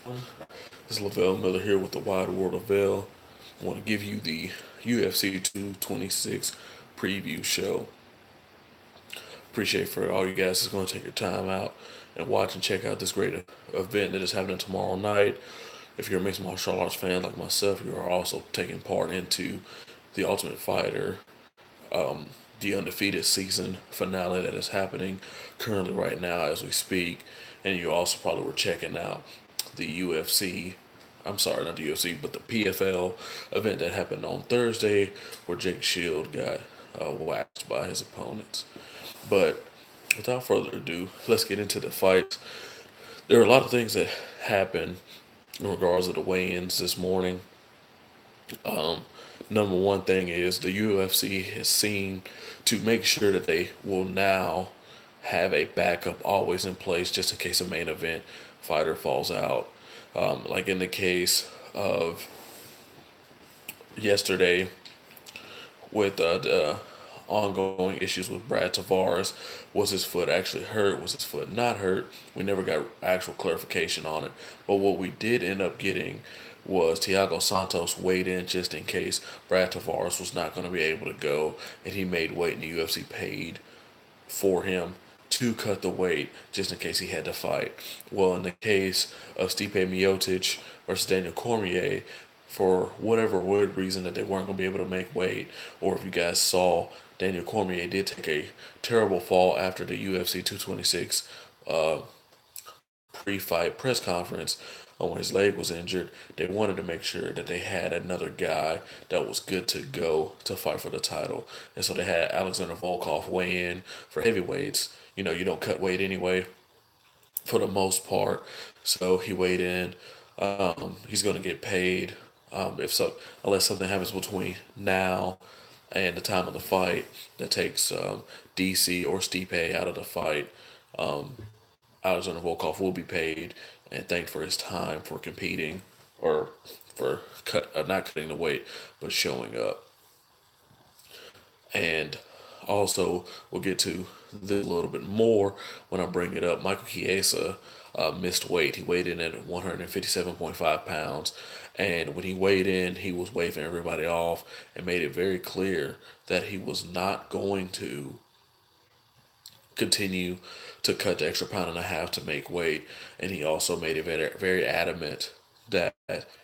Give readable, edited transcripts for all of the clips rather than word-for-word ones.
This is Lavelle Miller here with the Wide World of Velle. I want to give you the UFC 226 preview show. Appreciate for all you guys that's going to take your time out and watch and check out this great event that is happening tomorrow night. If you're a mixed martial arts fan like myself, you are also taking part into the Ultimate Fighter, the undefeated season finale that is happening currently right now as we speak. And you also probably were checking out the UFC. I'm sorry, not the UFC, but the PFL event that happened on Thursday, where Jake Shield got waxed by his opponents. But without further ado, let's get into the fights. There are a lot of things that happened in regards to the weigh-ins this morning. Number one thing is the UFC has seen to make sure that they will now have a backup always in place just in case a main event fighter falls out. Like in the case of yesterday with the ongoing issues with Brad Tavares. Was his foot actually hurt? Was his foot not hurt? We never got actual clarification on it. But what we did end up getting was Thiago Santos weighed in just in case Brad Tavares was not going to be able to go, and he made weight, and the UFC paid for him to cut the weight just in case he had to fight. Well, in the case of Stipe Miocic versus Daniel Cormier, for whatever weird reason that they weren't going to be able to make weight, or if you guys saw, Daniel Cormier did take a terrible fall after the UFC 226 pre-fight press conference when his leg was injured. They wanted to make sure that they had another guy that was good to go to fight for the title, and so they had Alexander Volkov weigh in for heavyweights. You know, you don't cut weight anyway for the most part, so he weighed in. He's going to get paid if so, unless something happens between now and the time of the fight that takes DC or Stipe out of the fight. Alexander Volkov will be paid and thanked for his time for competing or for not cutting the weight, but showing up. And also, we'll get to this a little bit more when I bring it up. Michael Chiesa missed weight. He weighed in at 157.5 pounds. And when he weighed in, he was waving everybody off and made it very clear that he was not going to continue to cut the extra pound and a half to make weight. And he also made it very, very adamant that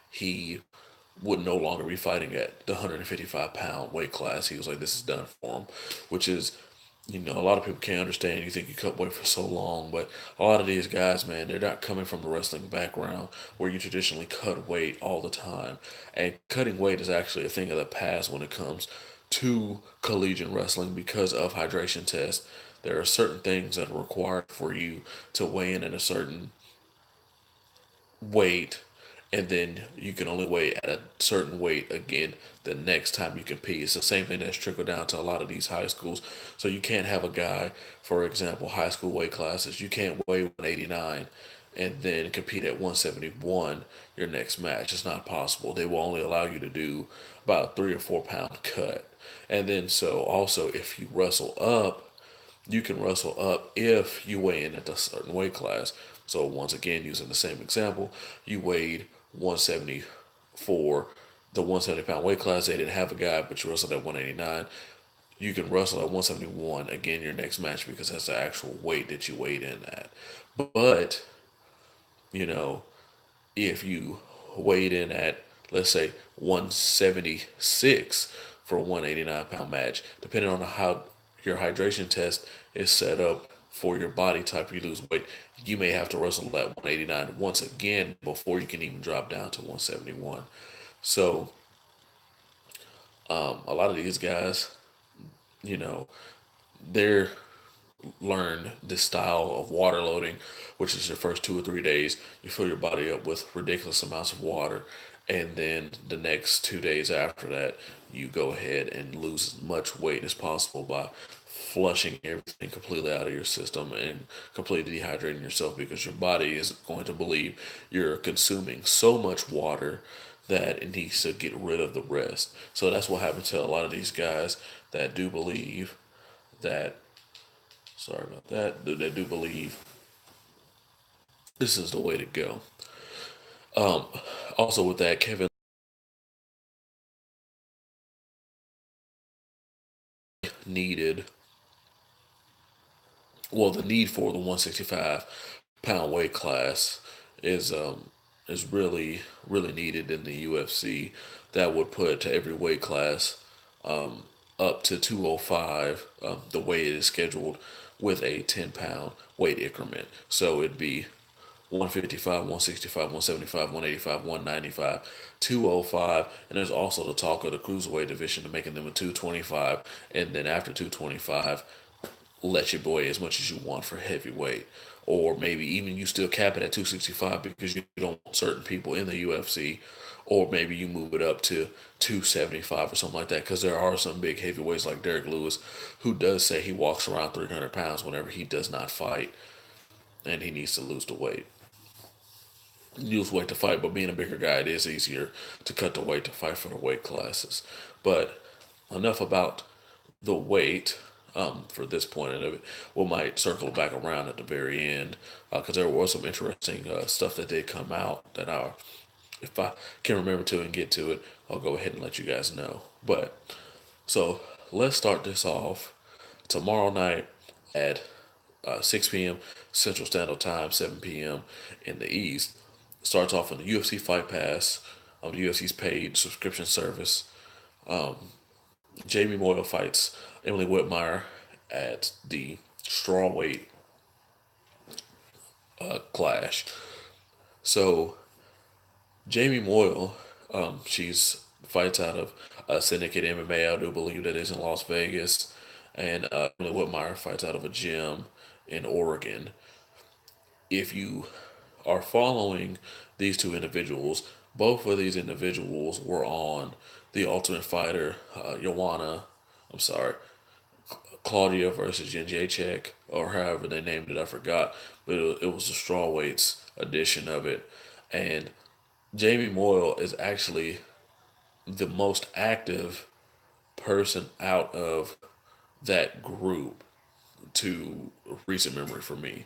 he would no longer be fighting at the 155-pound weight class. He was like, this is done for him, which is, you know, a lot of people can't understand. You think you cut weight for so long, but a lot of these guys, man, they're not coming from the wrestling background where you traditionally cut weight all the time. And cutting weight is actually a thing of the past when it comes to collegiate wrestling because of hydration tests. There are certain things that are required for you to weigh in at a certain weight, and then you can only weigh at a certain weight again the next time you compete. It's the same thing that's trickled down to a lot of these high schools. So you can't have a guy, for example, high school weight classes. You can't weigh 189 and then compete at 171 your next match. It's not possible. They will only allow you to do about a 3 or 4 pound cut. And then so also if you wrestle up, you can wrestle up if you weigh in at a certain weight class. So once again, using the same example, you weighed 170 for the 170-pound weight class. They didn't have a guy, but you wrestled at 189. You can wrestle at 171 again your next match because that's the actual weight that you weighed in at. But, you know, if you weighed in at, let's say, 176 for a 189-pound match, depending on how your hydration test is set up for your body type, you lose weight, you may have to wrestle at 189 once again before you can even drop down to 171. So, a lot of these guys, you know, they're learn this style of water loading, which is your first 2 or 3 days. You fill your body up with ridiculous amounts of water, and then the next 2 days after that, you go ahead and lose as much weight as possible by flushing everything completely out of your system and completely dehydrating yourself because your body is going to believe you're consuming so much water that it needs to get rid of the rest. So that's what happened to a lot of these guys that do believe that sorry about that, that do believe this is the way to go. Also with that, Kevin needed, well, the need for the 165 pound weight class is really needed in the UFC. That would put every weight class up to 205, the way it is scheduled, with a 10-pound weight increment. So it'd be 155, 165, 175, 185, 195, 205, and there's also the talk of the cruiserweight division to making them a 225, and then after 225, let your boy as much as you want for heavyweight. Or maybe even you still cap it at 265 because you don't want certain people in the UFC. Or maybe you move it up to 275 or something like that. Because there are some big heavyweights like Derek Lewis who does say he walks around 300 pounds whenever he does not fight and he needs to lose the weight. Lose weight to fight, but being a bigger guy, it is easier to cut the weight to fight for the weight classes. But enough about the weight for this point of it. We might circle back around at the very end because there was some interesting stuff that did come out that if I can remember to and get to it, I'll go ahead and let you guys know. But so let's start this off tomorrow night at 6 p.m. Central Standard Time, 7 p.m. in the East. Starts off on the UFC Fight Pass, the UFC's paid subscription service. Jamie Moyle fights Emily Whitmire at the strawweight clash. So Jamie Moyle, she's fights out of Syndicate MMA. I do believe that is in Las Vegas, and Emily Whitmire fights out of a gym in Oregon. If you are following these two individuals, both of these individuals were on the Ultimate Fighter, Joanna, I'm sorry, Claudia versus Jędrzejczyk, or however they named it, I forgot. But it was the strawweights edition of it. And Jamie Moyle is actually the most active person out of that group to recent memory for me.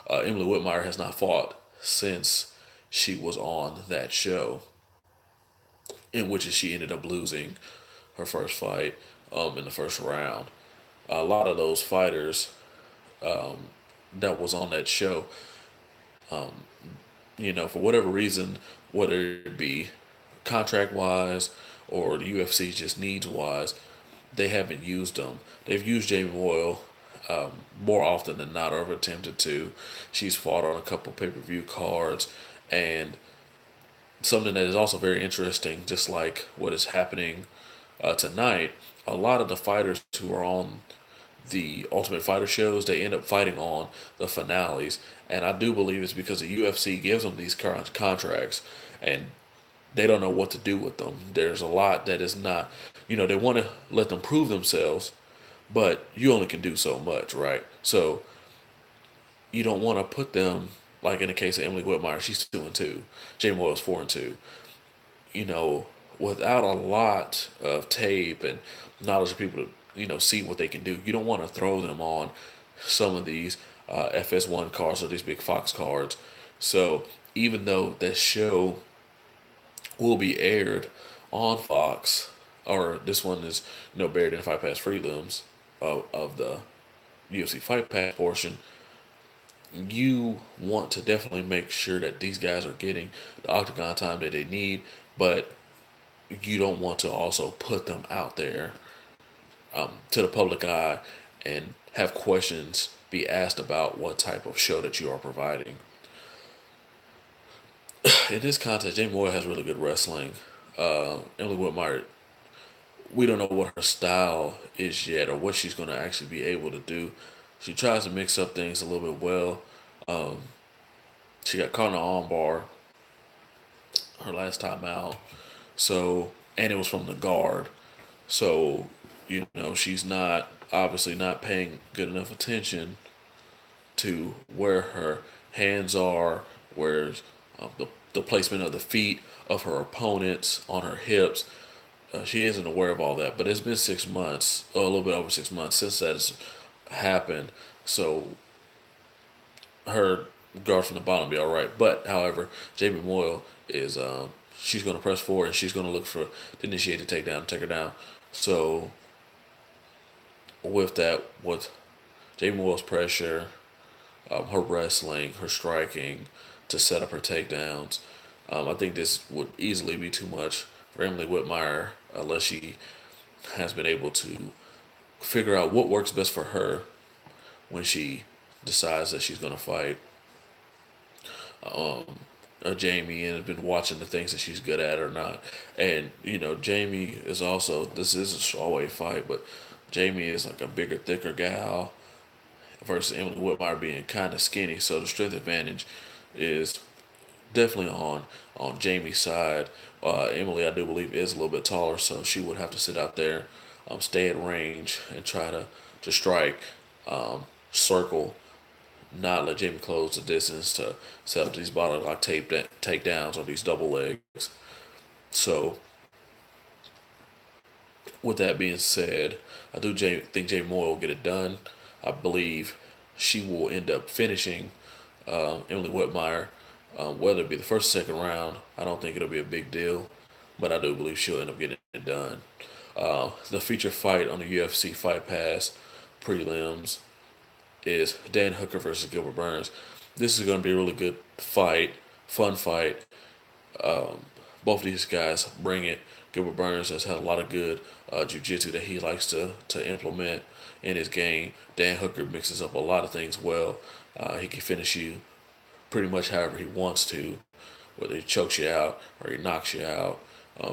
Emily Whitmire has not fought since she was on that show, in which she ended up losing her first fight in the first round. A lot of those fighters that was on that show, for whatever reason, whether it be contract wise or the UFC just needs wise, they haven't used them. They've used Jamie Moyle more often than not, or have attempted to. She's fought on a couple pay-per-view cards, and something that is also very interesting, just like what is happening tonight. A lot of the fighters who are on the Ultimate Fighter shows, they end up fighting on the finales, and I do believe it's because the UFC gives them these contracts, and they don't know what to do with them. There's a lot that is not, they want to let them prove themselves, but you only can do so much, right? So you don't want to put them, like in the case of Emily Whitmire, she's 2-2. Jamie Moyle's 4-2. You know, without a lot of tape and knowledge of people to, see what they can do, you don't want to throw them on some of these FS1 cards or these big Fox cards. So even though that show will be aired on Fox, or this one is, buried in Fight Pass prelims of the UFC Fight Pass portion, you want to definitely make sure that these guys are getting the octagon time that they need, but you don't want to also put them out there to the public eye and have questions be asked about what type of show that you are providing. In this context, Jamie Moore has really good wrestling. Emily Whitmire, we don't know what her style is yet or what she's going to actually be able to do. She tries to mix up things a little bit well. She got caught in an armbar her last time out, so and it was from the guard. So she's not obviously not paying good enough attention to where her hands are, where the placement of the feet of her opponents on her hips. She isn't aware of all that, but it's been 6 months, or a little bit over 6 months since that's happened. So her guard from the bottom be all right. But however, Jamie Moyle is she's going to press forward and she's going to look for to initiate the takedown, take her down. So with that, with Jamie Moyle's pressure, her wrestling, her striking to set up her takedowns, I think this would easily be too much for Emily Whitmire unless she has been able to figure out what works best for her when she decides that she's going to fight Jamie and has been watching the things that she's good at or not. And, Jamie is also, this is a strawweight fight, but Jamie is like a bigger, thicker gal versus Emily Whitmire being kind of skinny. So the strength advantage is definitely on Jamie's side. Emily, I do believe, is a little bit taller, so she would have to sit out there, stay at range, and try to strike, circle, not let Jamie close the distance to set up these body lock takedowns or these double legs. So, with that being said, I do think Jamie Moore will get it done. I believe she will end up finishing Emily Whitmire, whether it be the first or second round. I don't think it'll be a big deal, but I do believe she'll end up getting it done. The feature fight on the UFC Fight Pass prelims is Dan Hooker versus Gilbert Burns. This is going to be a really good fight, fun fight. Both of these guys bring it. Gilbert Burns has had a lot of good jiu-jitsu that he likes to implement in his game. Dan Hooker mixes up a lot of things well. He can finish you pretty much however he wants to, whether he chokes you out or he knocks you out.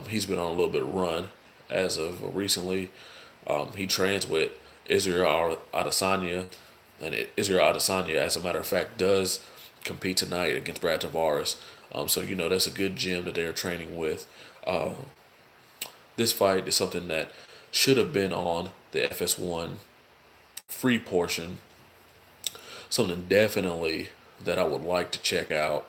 He's been on a little bit of run as of recently. He trains with Israel Adesanya, and Israel Adesanya, as a matter of fact, does compete tonight against Brad Tavares. So that's a good gym that they're training with. This fight is something that should have been on the FS1 free portion. Something definitely that I would like to check out.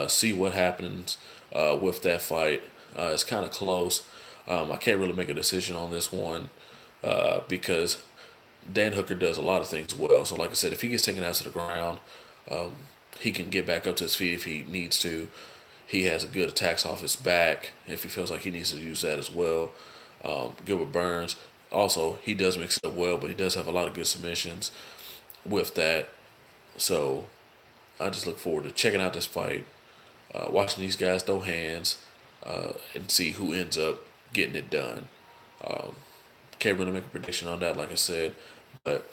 See what happens with that fight. It's kind of close. I can't really make a decision on this one because Dan Hooker does a lot of things well. So, like I said, if he gets taken out to the ground, he can get back up to his feet if he needs to. He has a good attacks off his back if he feels like he needs to use that as well. Gilbert Burns, also, he does mix it up well, but he does have a lot of good submissions with that. So, I just look forward to checking out this fight, watching these guys throw hands, and see who ends up getting it done. Can't really make a prediction on that, like I said, but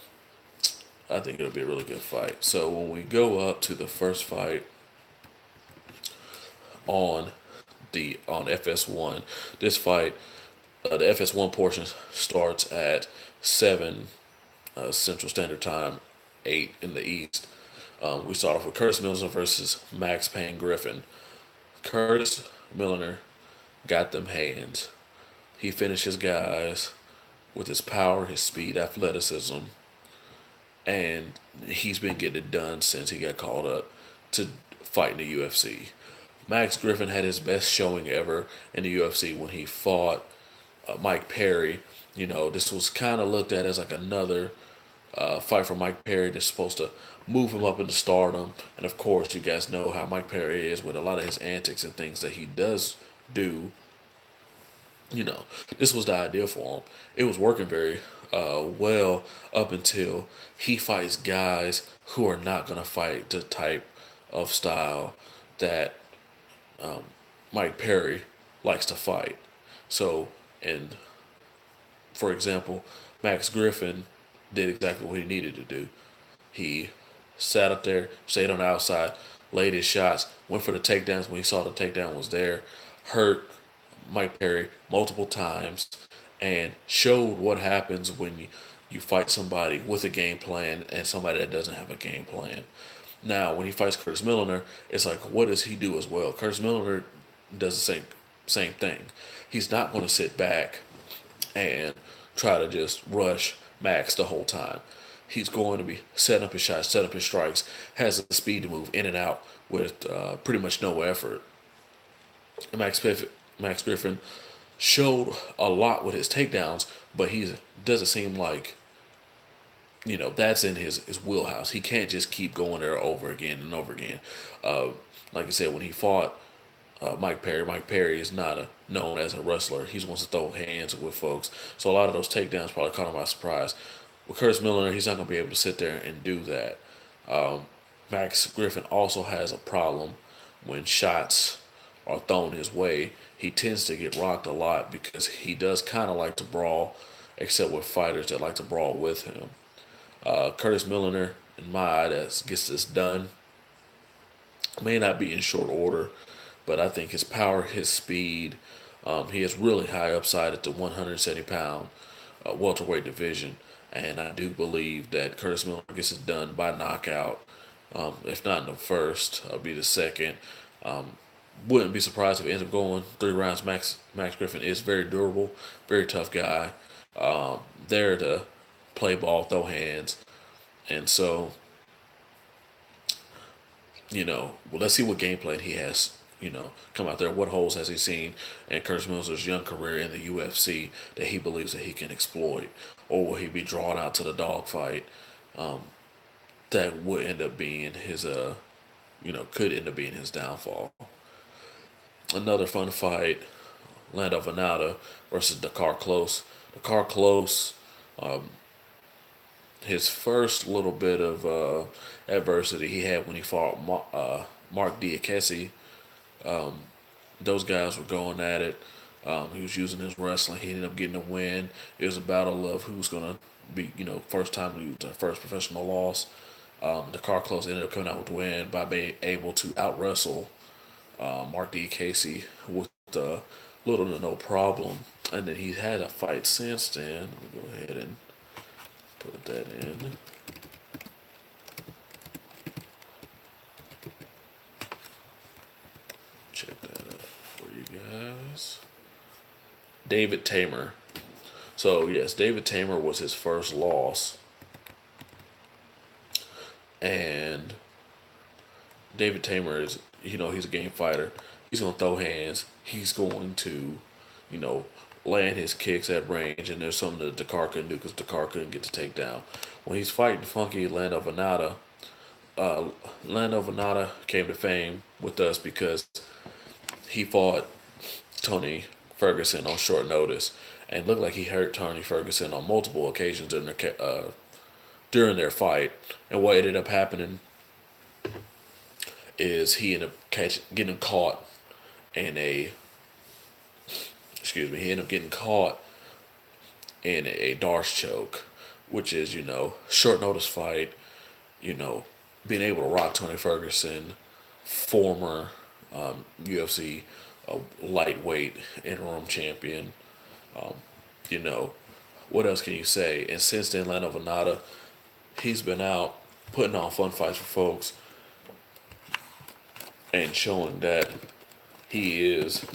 I think it'll be a really good fight. So when we go up to the first fight on FS1, this fight, the FS1 portion starts at 7 Central Standard Time, 8 in the East. We start off with Curtis Milner versus Max Payne Griffin. Curtis Milner got them hands. He finishes guys with his power, his speed, athleticism, and he's been getting it done since he got called up to fight in the UFC. Max Griffin had his best showing ever in the UFC when he fought Mike Perry. This was kind of looked at as like another fight for Mike Perry that's supposed to move him up into stardom. And of course, you guys know how Mike Perry is with a lot of his antics and things that he does do. This was the idea for him. It was working very well up until he fights guys who are not going to fight the type of style that Mike Perry likes to fight. So, and for example, Max Griffin did exactly what he needed to do. He sat up there, stayed on the outside, laid his shots, went for the takedowns when he saw the takedown was there, hurt Mike Perry multiple times, and showed what happens when you fight somebody with a game plan and somebody that doesn't have a game plan. Now, when he fights Curtis Milner, it's like, what does he do as well? Curtis Milner does the same thing. He's not going to sit back and try to just rush Max the whole time. He's going to be setting up his shots, setting up his strikes, has the speed to move in and out with pretty much no effort. Max Griffin showed a lot with his takedowns, but he doesn't seem like that's in his wheelhouse. He can't just keep going there over again and over again. Uh, like I said, when he fought Mike Perry is not known as a wrestler. He wants to throw hands with folks. So a lot of those takedowns probably caught him by surprise. With Curtis Miller, he's not going to be able to sit there and do that. Max Griffin also has a problem when shots are thrown his way. He tends to get rocked a lot because he does kind of like to brawl, except with fighters that like to brawl with him. Curtis Milliner, in my eye, that gets this done. May not be in short order, but I think his power, his speed, he is really high upside at the 170-pound welterweight division, and I do believe that Curtis Miller gets it done by knockout. If not in the first, I'll be the second. Wouldn't be surprised if it ends up going 3 rounds. Max Griffin is very durable, very tough guy. There to play ball, throw hands, and so well, let's see what game plan he has. Come out there. What holes has he seen in Curtis Miller's young career in the UFC that he believes that he can exploit, or will he be drawn out to the dogfight? That would end up being his could end up being his downfall. Another fun fight: Lando Venata versus Dakar Close. Dakar Close, his first little bit of adversity he had when he fought Mark Diakese. Those guys were going at it. He was using his wrestling. He ended up getting a win. It was a battle of who's going to be, first time to the first professional loss. The car close ended up coming out with the win by being able to out wrestle Mark D. Casey with little to no problem. And then he's had a fight since then. Let me go ahead and put that in. Check that out for you guys. David Tamer. So, yes, David Tamer was his first loss. And David Tamer is, he's a game fighter. He's going to throw hands. He's going to, you know, land his kicks at range. And there's something that Dakar couldn't do because Dakar couldn't get the takedown. When he's fighting funky Lando Venata, uh, Lando Venata came to fame with us because he fought Tony Ferguson on short notice and looked like he hurt Tony Ferguson on multiple occasions during their fight. And what ended up happening is he ended up getting caught in a he ended up getting caught in a Darce choke, which is, short notice fight, you know, being able to rock Tony Ferguson, former UFC lightweight interim champion. You know, what else can you say? And since then, Lando Venata, he's been out putting on fun fights for folks and showing that he is,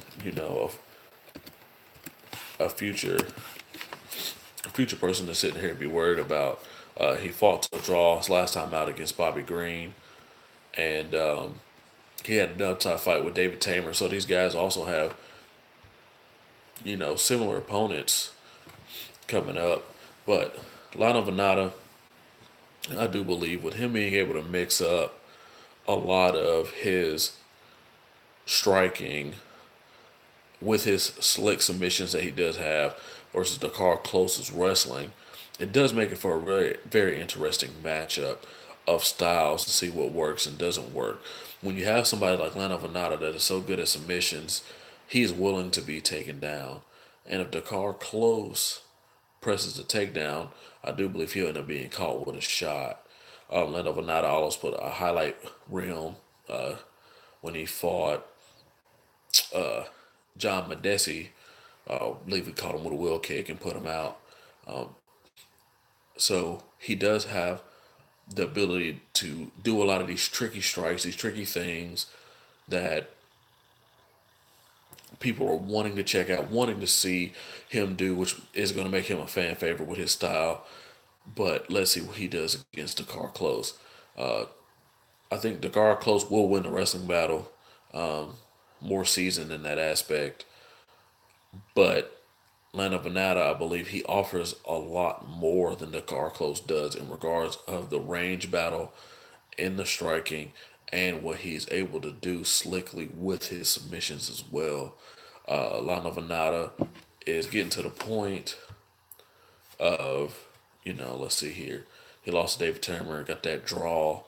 a future person to sit here and be worried about. He fought to a draw his last time out against Bobby Green, and he had another tough fight with David Tamer. So these guys also have, similar opponents coming up. But Lionel Venata, I do believe with him being able to mix up a lot of his striking with his slick submissions that he does have versus the car closest wrestling, it does make it for a very, very interesting matchup of styles to see what works and doesn't work. When you have somebody like Lando Venata that is so good at submissions, he's willing to be taken down. And if Dakar Close presses the takedown, I do believe he'll end up being caught with a shot. Lando Venata almost put a highlight reel when he fought John Medesi. I believe he caught him with a wheel kick and put him out. So he does have the ability to do a lot of these tricky strikes, these tricky things that people are wanting to check out, wanting to see him do, which is going to make him a fan favorite with his style. But let's see what he does against Dakar Close. I think Dakar Close will win the wrestling battle. More seasoned in that aspect. But Lando Venata, I believe he offers a lot more than Dakar Close does in regards of the range battle in the striking and what he's able to do slickly with his submissions as well. Lando Venata is getting to the point of, let's see here. He lost to David Turner, got that draw.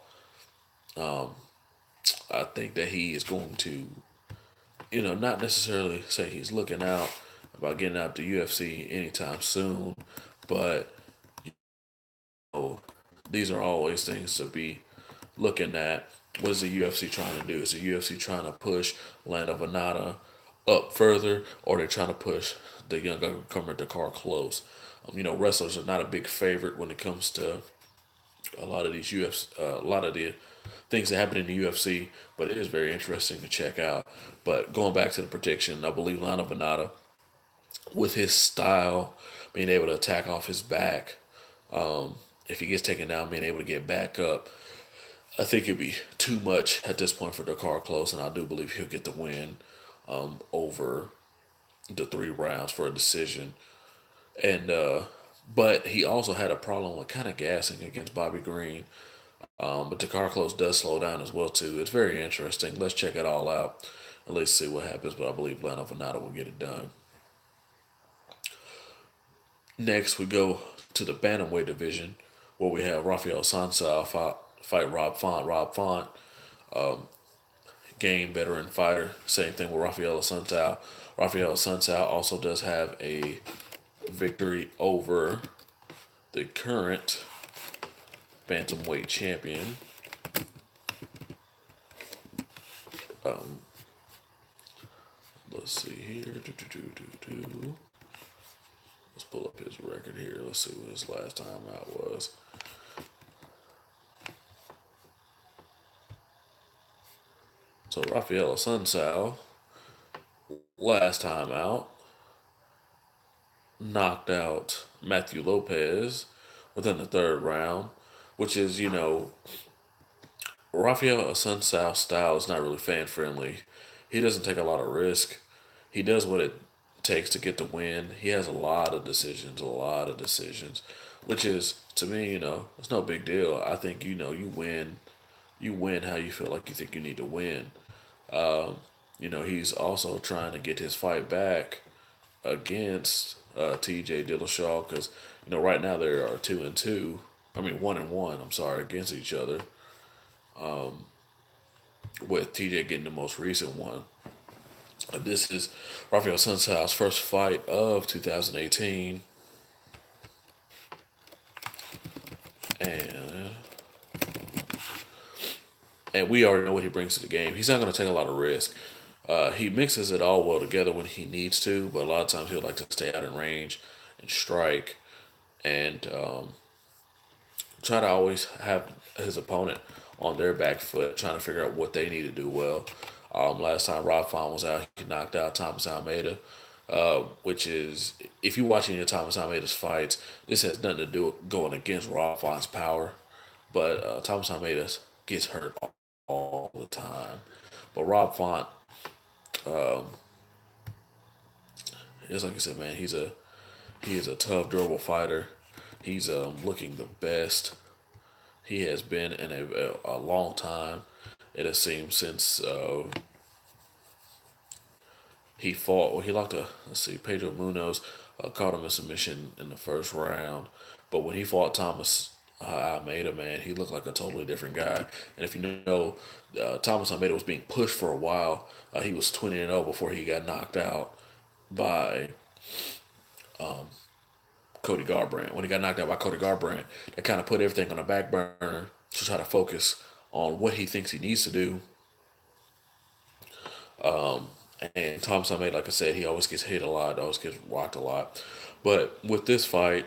I think that he is going to, not necessarily say he's looking out about getting out to UFC anytime soon, but know, these are always things to be looking at. What is the UFC trying to do? Is the UFC trying to push Lando Venata up further, or they're trying to push the young newcomer Dakar Close? Wrestlers are not a big favorite when it comes to a lot of these UFC, a lot of the things that happen in the UFC, but it is very interesting to check out. But going back to the prediction, I believe Lando Venata, with his style, being able to attack off his back, if he gets taken down, being able to get back up, I think it'd be too much at this point for Dakar Close, and I do believe he'll get the win over the 3 rounds for a decision. And but he also had a problem with kind of gassing against Bobby Green. But Dakar Close does slow down as well too. It's very interesting. Let's check it all out and let's see what happens. But I believe Lando Venata will get it done. Next, we go to the bantamweight division, where we have Rafael Sansao fight Rob Font. Rob Font, game veteran fighter. Same thing with Rafael Sansao. Rafael Sansao also does have a victory over the current bantamweight champion. Let's see here. Let's pull up his record here. Let's see what his last time out was. So Rafael Sunsao, last time out, knocked out Matthew Lopez within the 3rd round, which is, Rafael Sunsao style is not really fan friendly. He doesn't take a lot of risk. He does what it takes to get the win. He has a lot of decisions, which is, to me, it's no big deal. I think, you win how you feel like you think you need to win. He's also trying to get his fight back against TJ Dillashaw because, right now they are 2-2. I mean, 1-1, I'm sorry, against each other, with TJ getting the most recent one. This is Rafael Sunsao's first fight of 2018. And we already know what he brings to the game. He's not going to take a lot of risk. He mixes it all well together when he needs to, but a lot of times he'll like to stay out in range and strike and try to always have his opponent on their back foot, trying to figure out what they need to do well. Last time Rob Font was out, he knocked out Thomas Almeida, which is, if you watch any of Thomas Almeida's fights, this has nothing to do with going against Rob Font's power, but Thomas Almeida gets hurt all the time. But Rob Font, is like I said, man, he is a tough, durable fighter. He's looking the best he has been in a long time. It has seemed since he fought. Well, he locked Pedro Munoz caught him in submission in the 1st round. But when he fought Thomas Almeida, man, he looked like a totally different guy. And if you know, Thomas Almeida was being pushed for a while. He was 20-0 before he got knocked out by Cody Garbrandt. When he got knocked out by Cody Garbrandt, that kind of put everything on the back burner to try to focus on what he thinks he needs to do. And Thomas Almeida, like I said, he always gets hit a lot, always gets rocked a lot. But with this fight,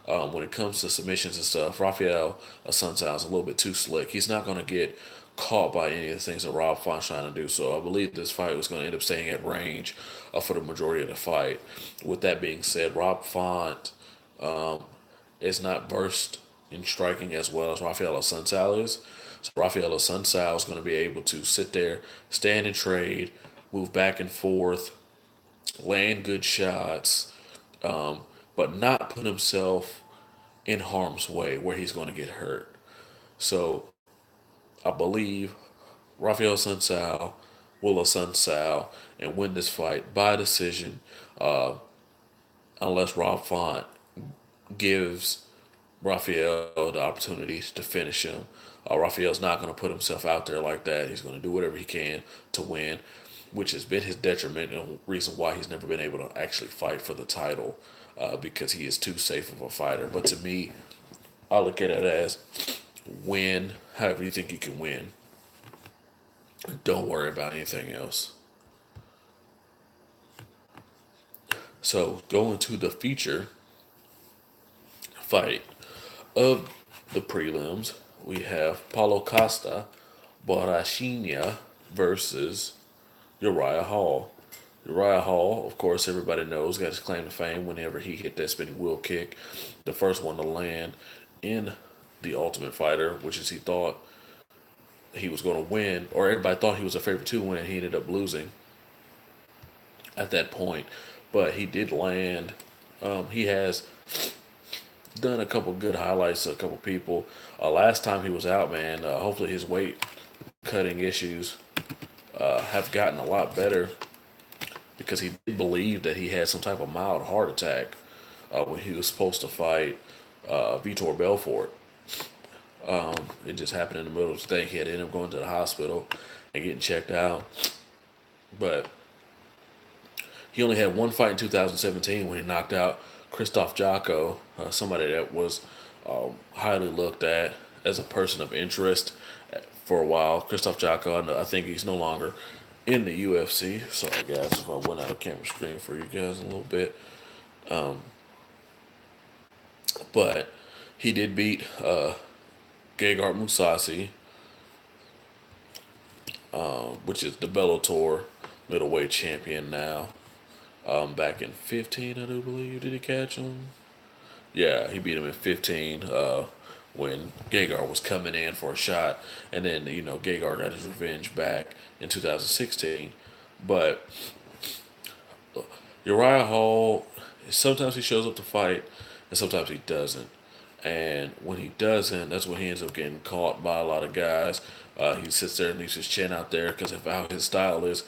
when it comes to submissions and stuff, Rafael Sunsao is a little bit too slick. He's not going to get caught by any of the things that Rob Font's trying to do. So I believe this fight was going to end up staying at range for the majority of the fight. With that being said, Rob Font is not versed in striking as well as Rafael Sunsao is. So Rafael Sunsao is going to be able to sit there, stand and trade, move back and forth, land good shots, um, but not put himself in harm's way where he's going to get hurt. So I believe Rafael Sunsao will Sunsao and win this fight by decision, unless Rob Font gives Rafael the opportunities to finish him. Rafael's not going to put himself out there like that. He's going to do whatever he can to win, which has been his detriment and reason why he's never been able to actually fight for the title, because he is too safe of a fighter. But to me, I look at it as win however you think you can win. Don't worry about anything else. So going to the feature fight of the prelims, we have Paulo Costa Borrachinha versus Uriah Hall. Uriah Hall, of course, everybody knows, got his claim to fame whenever he hit that spinning wheel kick, the first one to land in the Ultimate Fighter, which is he thought he was going to win, or everybody thought he was a favorite to win. He ended up losing at that point, but he did land. He has done a couple good highlights to a couple people. Last time he was out, man, hopefully his weight cutting issues have gotten a lot better, because he did believe that he had some type of mild heart attack when he was supposed to fight Vitor Belfort. It just happened in the middle of the day. He had to end up going to the hospital and getting checked out. But he only had one fight in 2017 when he knocked out Christoph Jocko, somebody that was highly looked at as a person of interest for a while. Christoph Jocko, I think he's no longer in the UFC. Sorry, guys, if I went out of camera screen for you guys a little bit. But he did beat Gegard Mousasi, which is the Bellator middleweight champion now. Back in 15, I do believe. Did he catch him? Yeah, he beat him in 15 when Gegard was coming in for a shot. And then, Gegard got his revenge back in 2016. But Uriah Hall, sometimes he shows up to fight and sometimes he doesn't. And when he doesn't, that's when he ends up getting caught by a lot of guys. He sits there and leaves his chin out there because of how his style is.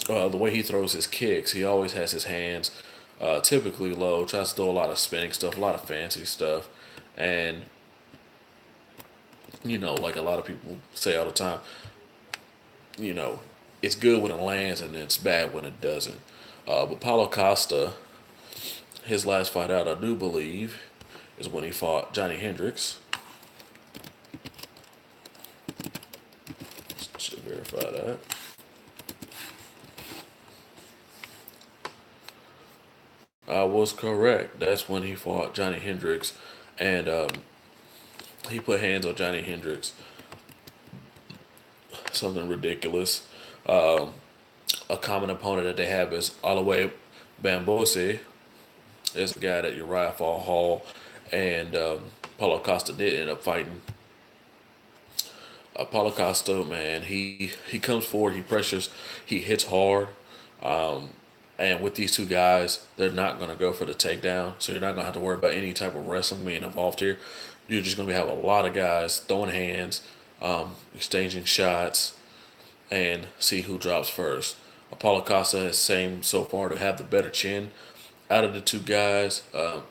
The way he throws his kicks, he always has his hands typically low, tries to do a lot of spinning stuff, a lot of fancy stuff. And, like a lot of people say all the time, it's good when it lands and it's bad when it doesn't. But Paulo Costa, his last fight out, I do believe, is when he fought Johnny Hendricks. Should verify that. I was correct. That's when he fought Johnny Hendricks, and he put hands on Johnny Hendricks. Something ridiculous. A common opponent that they have is Alaway Bambose. Is a guy that Uriah Hall and Paulo Costa did end up fighting. Paulo Costa, man, he comes forward, he pressures, he hits hard. And with these two guys, they're not going to go for the takedown. So you're not going to have to worry about any type of wrestling being involved here. You're just going to have a lot of guys throwing hands, exchanging shots, and see who drops first. Paulo Costa has seemed so far to have the better chin out of the two guys.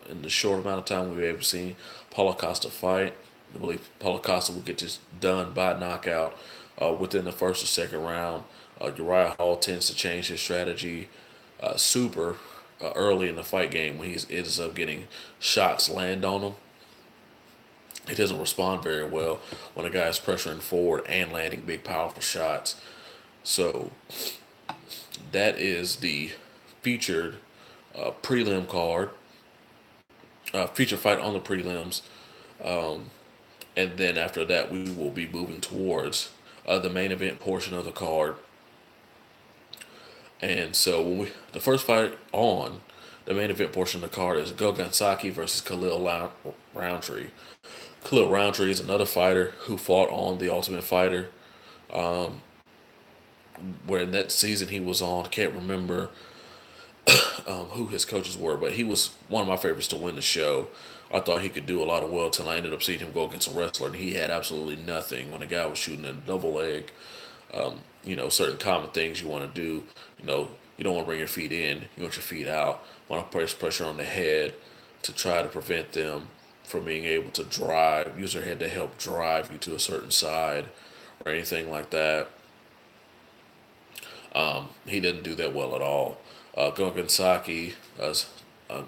In the short amount of time we've ever seen Paulo Costa fight, I believe Paulo Costa will get this done by knockout within the first or second round. Uriah Hall tends to change his strategy super early in the fight game when he ends up getting shots land on him. He doesn't respond very well when a guy is pressuring forward and landing big, powerful shots. So that is the featured prelim card, feature fight on the prelims. And then after that, we will be moving towards the main event portion of the card. And so the first fight on the main event portion of the card is Gogan Saki versus Khalil Roundtree. Khalil Roundtree is another fighter who fought on The Ultimate Fighter, where in that season he was on, can't remember who his coaches were, but he was one of my favorites to win the show. I thought he could do a lot of well until I ended up seeing him go against a wrestler, and he had absolutely nothing when the guy was shooting a double leg. Certain common things you want to do. You don't want to bring your feet in. You want your feet out. Want to place pressure on the head to try to prevent them from being able to drive. Use their head to help drive you to a certain side or anything like that. He didn't do that well at all. Gogan Saki is a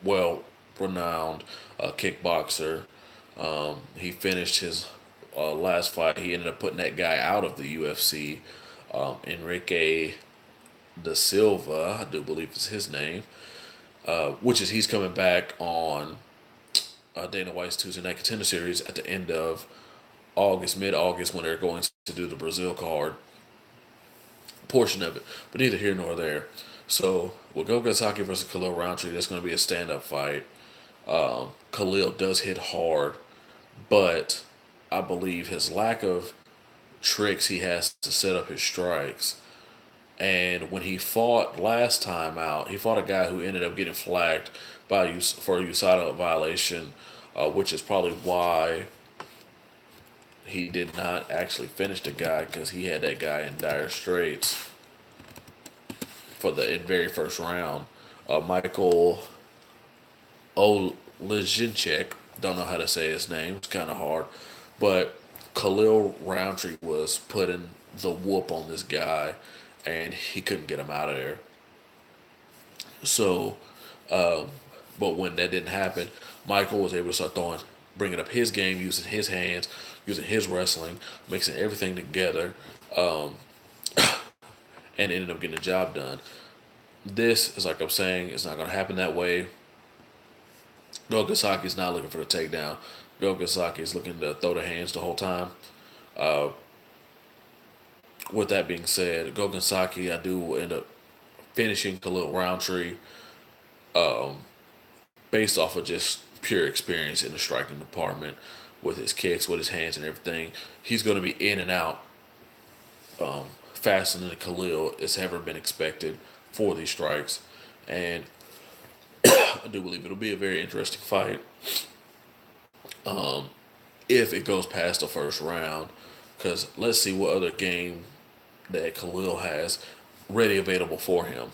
well renowned kickboxer. He finished his last fight. He ended up putting that guy out of the UFC. Enrique da Silva, I do believe is his name, which is he's coming back on Dana White's Tuesday Night Contender Series at the end of August, mid-August, when they're going to do the Brazil card portion of it. But neither here nor there. So with Goga Saki versus Khalil Roundtree, that's going to be a stand-up fight. Khalil does hit hard, but I believe his lack of tricks he has to set up his strikes. And when he fought last time out, he fought a guy who ended up getting flagged for a USADA violation, which is probably why he did not actually finish the guy, because he had that guy in dire straits for the very first round. Michael Olejniczak, don't know how to say his name, it's kind of hard, but Khalil Roundtree was putting the whoop on this guy, and he couldn't get him out of there. So, but when that didn't happen, Michael was able to start bringing up his game, using his hands, using his wrestling, mixing everything together, and ended up getting the job done. This is like I'm saying, it's not going to happen that way. Gogasaki is not looking for the takedown. Gogasaki is looking to throw the hands the whole time. With that being said, Gogasaki, I do end up finishing Khalil Roundtree based off of just pure experience in the striking department with his kicks, with his hands and everything. He's going to be in and out faster than Khalil has ever been expected for these strikes. And I do believe it'll be a very interesting fight if it goes past the first round. Because let's see what other game that Khalil has ready available for him.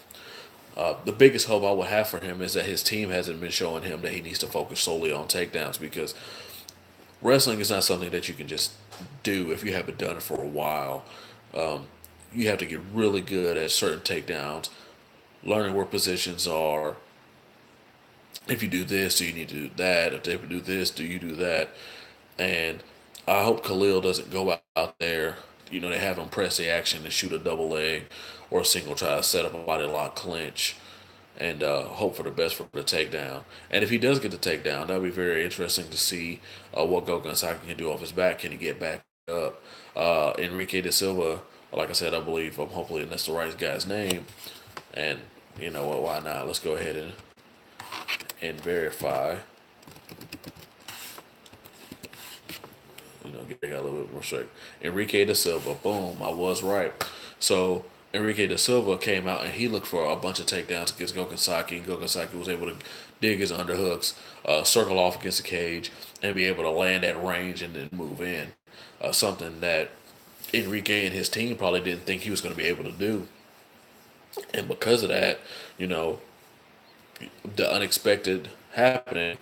The biggest hope I would have for him is that his team hasn't been showing him that he needs to focus solely on takedowns, because wrestling is not something that you can just do if you haven't done it for a while. You have to get really good at certain takedowns, learning where positions are. If you do this, do you need to do that? If they do this, do you do that? And I hope Khalil doesn't go out there. They have him press the action and shoot a double leg or a single, try to set up a body lock clinch, and hope for the best for the takedown. And if he does get the takedown, that'll be very interesting to see what Gogan Saki can do off his back. Can he get back up? Enrique da Silva, like I said, I believe, hopefully that's the right guy's name. And you know what, why not? Let's go ahead and verify. Get a little bit more straight. Enrique da Silva, boom, I was right. So Enrique da Silva came out and he looked for a bunch of takedowns against Gogan Saki, and Gogan Saki was able to dig his underhooks, circle off against the cage, and be able to land at range and then move in. Something that Enrique and his team probably didn't think he was going to be able to do. And because of that, the unexpected happening,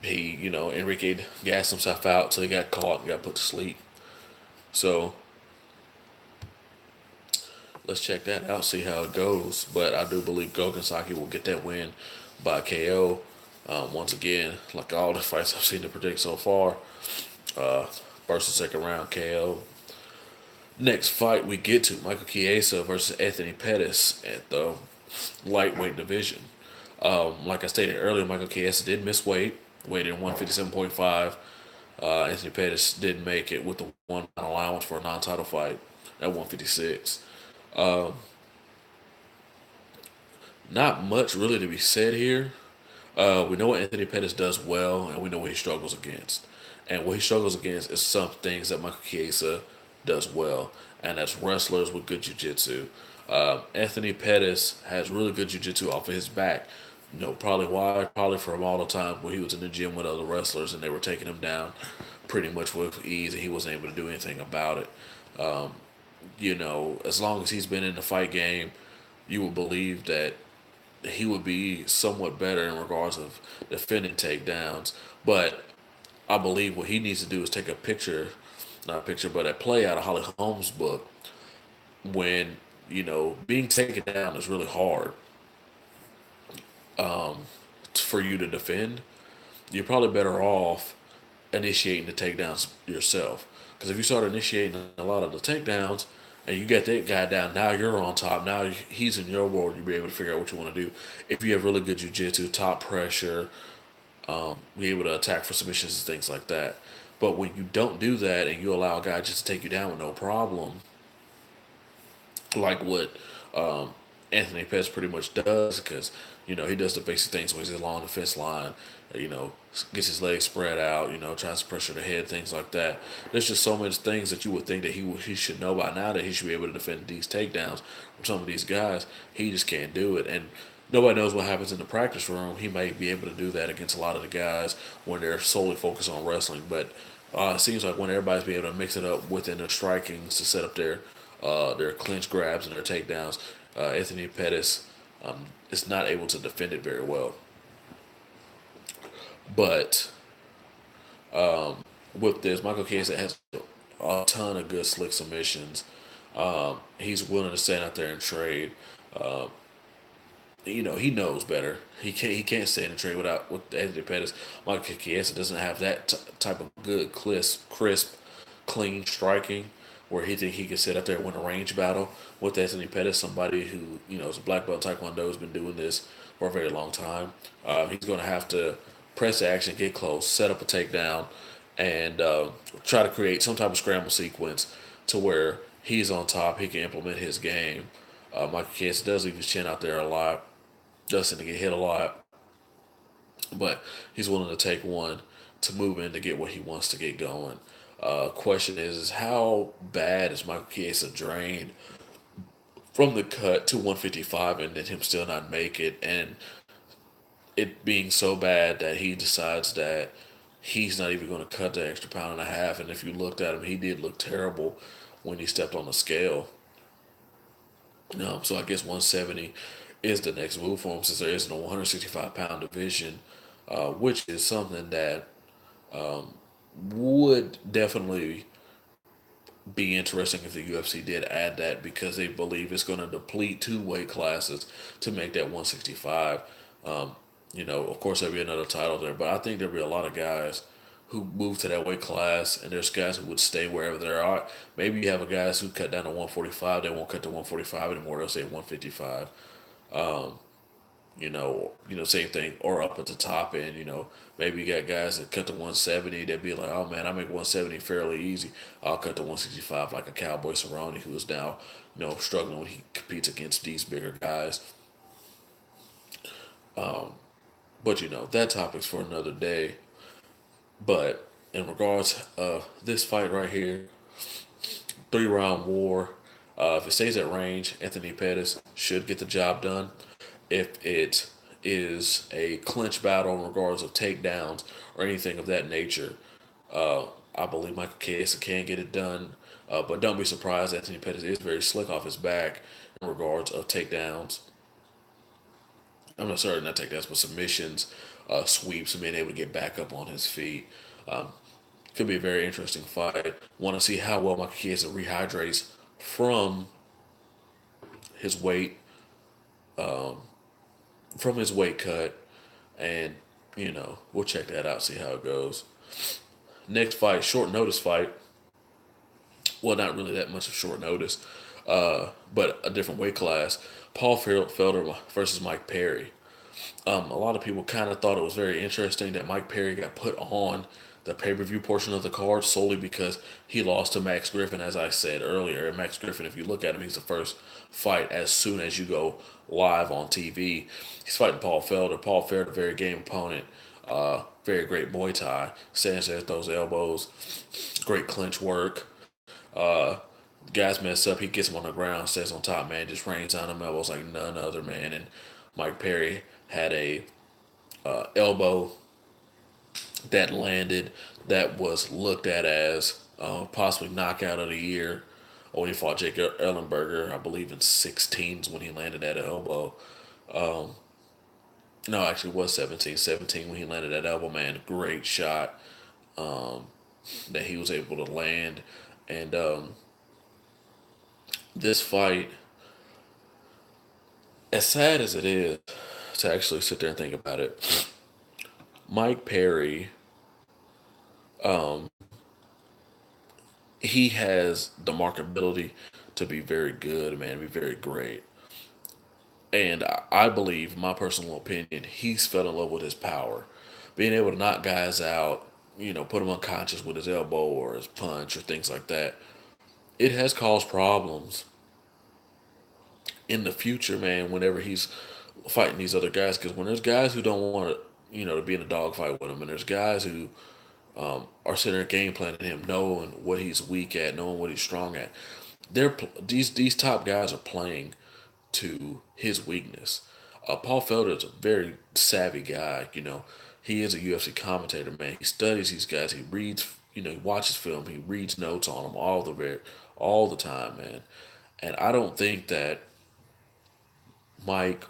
Enrique gassed himself out, so he got caught and got put to sleep. So let's check that out, see how it goes. But I do believe Gogan Saki will get that win by KO. Once again, like all the fights I've seen to predict so far, first and second round KO. Next fight we get to Michael Chiesa versus Anthony Pettis at the lightweight division. Like I stated earlier, Michael Chiesa did miss weight. Weighed in 157.5. Anthony Pettis didn't make it with the one allowance for a non-title fight at 156. Not much really to be said here. We know what Anthony Pettis does well, and we know what he struggles against. And what he struggles against is some things that Michael Chiesa does well, and that's wrestlers with good jiu-jitsu. Anthony Pettis has really good jiu-jitsu off of his back. Probably why? Probably from all the time when he was in the gym with other wrestlers and they were taking him down pretty much with ease and he wasn't able to do anything about it. As long as he's been in the fight game, you would believe that he would be somewhat better in regards of defending takedowns. But I believe what he needs to do is take a picture, not a picture, but a play out of Holly Holmes' book when, being taken down is really hard for you to defend. You're probably better off initiating the takedowns yourself. Because if you start initiating a lot of the takedowns and you get that guy down, now you're on top. Now he's in your world. You'll be able to figure out what you want to do. If you have really good jiu-jitsu, top pressure, be able to attack for submissions and things like that. But when you don't do that and you allow a guy just to take you down with no problem, like what Anthony Pettis pretty much does, because he does the basic things when he's along the fence line, you know, gets his legs spread out, tries to pressure the head, things like that. There's just so many things that you would think that he should know by now that he should be able to defend these takedowns from some of these guys. He just can't do it, and nobody knows what happens in the practice room. He may be able to do that against a lot of the guys when they're solely focused on wrestling, but it seems like when everybody's be able to mix it up within their strikings to set up their clinch grabs and their takedowns, Anthony Pettis is not able to defend it very well. But with this, Michael Chiesa has a ton of good slick submissions. He's willing to stand out there and trade. He knows better. He can't stand and trade with Anthony Pettis. Michael Chiesa doesn't have that type of good, crisp, clean striking where he think he can sit up there and win a range battle with Anthony Pettis, somebody who is a black belt in Taekwondo, has been doing this for a very long time. He's going to have to press the action, get close, set up a takedown, and try to create some type of scramble sequence to where he's on top. He can implement his game. Michael Chiesa does leave his chin out there a lot, does tend to get hit a lot, but he's willing to take one to move in to get what he wants to get going. Question is how bad is Michael Chiesa drained from the cut to 155 and then him still not make it, and it being so bad that he decides that he's not even going to cut the extra pound and a half. And if you looked at him, he did look terrible when he stepped on the scale. So I guess 170 is the next move for him since there isn't a 165-pound division, which is something that would definitely be interesting if the UFC did add that because they believe it's going to deplete two weight classes to make that 165. Of course, there'll be another title there, but I think there'll be a lot of guys who move to that weight class, and there's guys who would stay wherever they are. Maybe you have a guys who cut down to 145, they won't cut to 145 anymore. They'll say 155. Same thing, or up at the top end. Maybe you got guys that cut to 170. They'd be like, oh man, I make 170 fairly easy. I'll cut to 165 like a Cowboy Cerrone who is now, struggling when he competes against these bigger guys. But that topic's for another day. But in regards of this fight right here, 3-round war. If it stays at range, Anthony Pettis should get the job done. If it is a clinch battle in regards of takedowns or anything of that nature, I believe Michael Chiesa can get it done. But don't be surprised, Anthony Pettis is very slick off his back in regards of takedowns. I'm not certain not takedowns, but submissions, sweeps, and being able to get back up on his feet. Could be a very interesting fight. Want to see how well Michael Chiesa rehydrates from his weight, cut, and we'll check that out, see how it goes. Next fight, short notice fight. Well, not really that much of short notice, but a different weight class. Paul Felder versus Mike Perry. A lot of people kind of thought it was very interesting that Mike Perry got put on the pay-per-view portion of the card solely because he lost to Max Griffin, as I said earlier. And Max Griffin, if you look at him, he's the first fight as soon as you go live on TV. He's fighting Paul Felder. Paul Felder, a very game opponent. Very great Muay Thai. Stands there, throws elbows. Great clinch work. Guys mess up, he gets him on the ground, stays on top, man, just rains on him elbows like none other, man. And Mike Perry had a elbow that landed that was looked at as possibly knockout of the year. When he fought Jake Ellenberger, I believe in 16s when he landed that elbow. No, actually it was 17. 17 when he landed that elbow, man. Great shot that he was able to land. And this fight, as sad as it is to actually sit there and think about it, Mike Perry, he has the marketability to be very good, man, be very great. And I believe, my personal opinion, he's fell in love with his power. Being able to knock guys out, put them unconscious with his elbow or his punch or things like that. It has caused problems in the future, man, whenever he's fighting these other guys. Because when there's guys who don't want to be in a dogfight with him, and there's guys who are sitting there game planning him, knowing what he's weak at, knowing what he's strong at. These top guys are playing to his weakness. Paul Felder is a very savvy guy. He is a UFC commentator, man. He studies these guys. He reads, he watches film. He reads notes on them all the time, man. And I don't think that Mike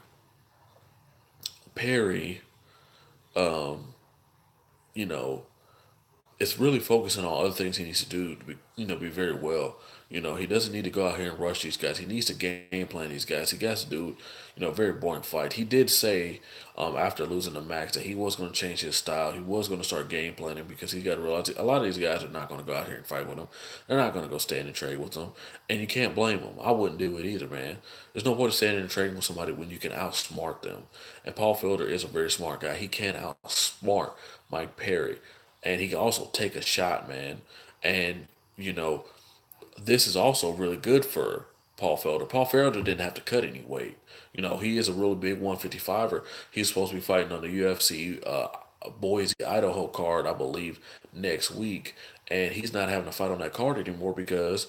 Perry, you know, it's really focusing on other things he needs to do to be very well. He doesn't need to go out here and rush these guys. He needs to game plan these guys. He has to do, a very boring fight. He did say after losing to Max that he was going to change his style. He was going to start game planning because he got to realize a lot of these guys are not going to go out here and fight with him. They're not going to go stand and trade with them, and you can't blame them. I wouldn't do it either, man. There's no point in standing and trading with somebody when you can outsmart them. And Paul Felder is a very smart guy. He can outsmart Mike Perry, and he can also take a shot, man. And you know, this is also really good for Paul Felder. Paul Felder didn't have to cut any weight. He is a really big 155er. He's supposed to be fighting on the UFC Boise, Idaho card, I believe, next week. And he's not having to fight on that card anymore because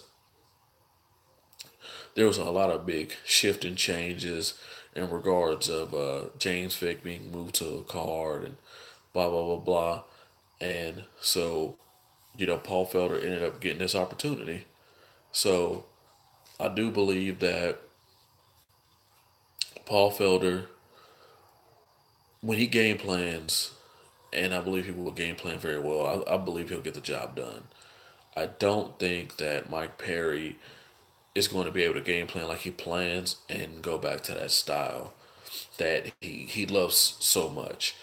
there was a lot of big shifting changes in regards of James Vick being moved to a card and blah, blah, blah, blah. And so, Paul Felder ended up getting this opportunity. So I do believe that Paul Felder, when he game plans, and I believe he will game plan very well, I believe he'll get the job done. I don't think that Mike Perry is going to be able to game plan like he plans and go back to that style that he loves so much.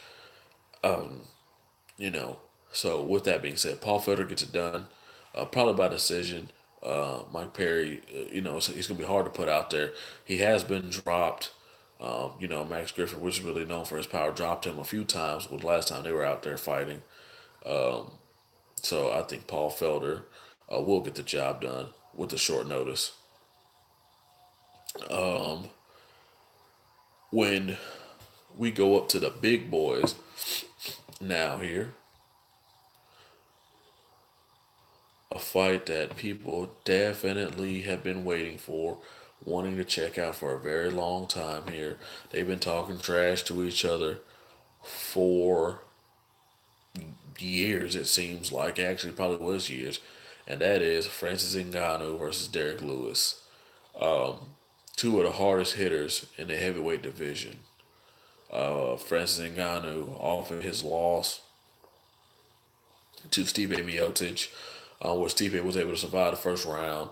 You know. So with that being said, Paul Felder gets it done, probably by decision. Mike Perry, he's gonna be hard to put out there. He has been dropped. Max Griffin, which is really known for his power, dropped him a few times. With last time they were out there fighting. So I think Paul Felder will get the job done with a short notice. When we go up to the big boys now here, a fight that people definitely have been waiting for, wanting to check out for a very long time here. They've been talking trash to each other for years, it seems like. Actually, probably was years. And that is Francis Ngannou versus Derek Lewis. Two of the hardest hitters in the heavyweight division. Francis Ngannou, off of his loss to Stipe Miocic, where Stipe was able to survive the first round,